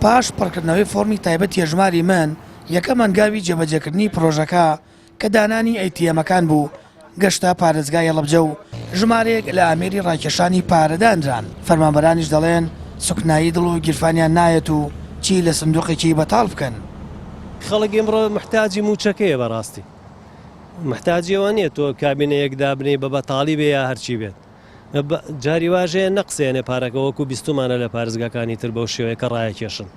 پاش پڕکردنەوەی فۆرمی تایبەت هێژماری من یەکەم هەنگاوی جێبەجێکردنی پرۆژەکە کە دانانی ئەیتیەمەکان بوو گەشتە پارێزگای هەڵەبجە و ژمارەیەک لە ئامێری ڕاکێشانی پارەدانران. فەرمانبەرانیش دەڵێن سوکنایی دڵ و گیرفانیان نایەت و چی لە سندوقێکی بەتاڵ بکەن. خەڵک ئێمڕۆ محتاجی موچەکەیە بەڕاستی، محتاجی ئەوە نییە تۆ کابینەیەک دابنێ بە بەتاڵی بێ یا هەرچی بێت. جاری واژەیە نەقسێنێ پارەکە وەکو بیستمانە لە پارێزگاکانی تر بەو شێوەیە کە ڕایەکێشن.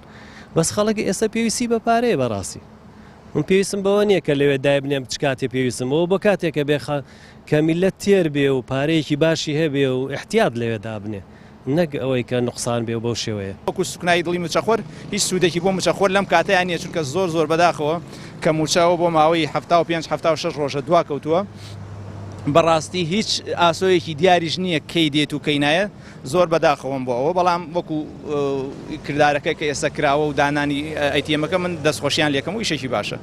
بەس خەڵک ئێستا پێویستی بە پارەیە بەڕاستی. من پێویستم بەوە نییە کە لەوێ دای بنێم چ کاتێ پێویستم ئەوە بۆ کاتێکە بێ کە میلەت تێر بێ و پارەیەکی باشی هەبێ و احتیاط لەوێ دابنێ، نەک ئەوەی کە نوقسان بێ و بەو شێوەیە. وەکو سوکنایی دڵی موچەخۆر هیچ سوودێکی بۆ موچەخۆر لەم کاتەیان نییە، چونکە زۆر بەداخەوە کە موچەوە بۆ ماوەی 75-76 ڕۆژە دواکەوتووە. بەڕاستی هیچ ئاسۆیەکی دیاریش نییە کەی دێت و کەی نایە، زۆر بەداخەوەم بۆ ئەوە. بەڵام وەکو کردارەکەی کە ئێستا کراوە و دانانی ئەیتیەمەکە من دەستخۆشیان لێکەم و ئیشێکی باشە.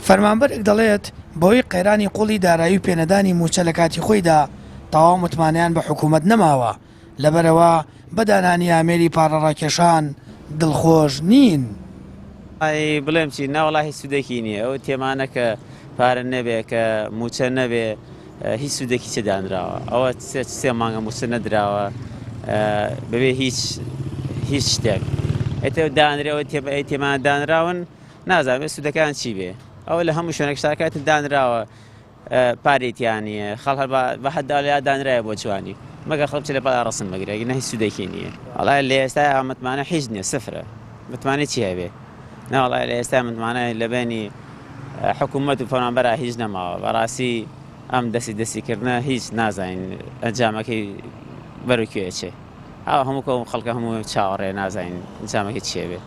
فەرمانبەرێک دەڵێت بەوەی قەیرانی قوڵی دارایی و پێنەدانی موچە لە کاتی خۆیدا تەواو متمانیان بە حکوومەت نەماوە، لەبەرەوە بەدانانی ئامێری پارەڕاکێشان دڵخۆش نین. بڵێم چی ناوەڵی سوودێکی نییە، ئەو تێمانە کە پارە نەبێ کە موچە نەبێ هیچ سوودێکی چدانراوە، ئەوە سێ مانگە موچە نەدراوە بەبێ هیچ شتێک ئێتە دانرێەوە تێمان دانراون نازانێت سوودەکان چی بێ. ئەوە لە هەموو شوێنێک شتاکات دانراوە پارێتیانە خەڵ بە حەدداڵیا دانرایە بۆ جوانی مەگە خەڵک لە پاڵ ڕسم بەگرێکی نە هیچ سوودێکی نییە. وەڵای لە ئێستا متمانە هیچ نییە، سفرە متمانێت چی هەبێ. ناوەڵای لە ئێستا متمانە لە بینی حکوومەت و فەرمانبەرە هیچ نەماوە. بەڕاستی ئەم دەستیکردنە هیچ نازانین ئەنجامەکەی بەروکوێچێ، ئەو هەموو خەڵکە هەموو چاوەڕێ نازانین ئەنجامەکە چیە بێ.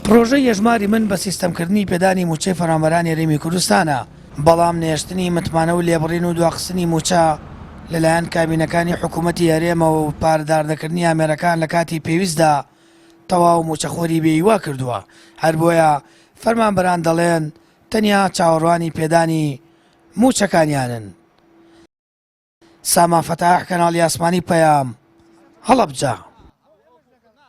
پرۆژەی هێژماری من بە سیستەمکردنی پێدانی موچەی فەرمانبەرانی هەرێمی کوردستانە، بەڵام نێشتنی متمانە و لێبڕین و دواخستنی موچە لەلایەن کابینەکانی حکوومەتی هەرێمەوە و پارداردەکردنی ئامێرەکان لە کاتی پێویستدا تەواو موچەخۆری بێیوا کردووە. هەر بۆیە فەرمانبەران دەڵێن تەنیا چاوەڕوانی پێدانی موچەکانیانن. سامان فەتاح، کەناڵی ئاسمانی پەیام، هەڵەبجە.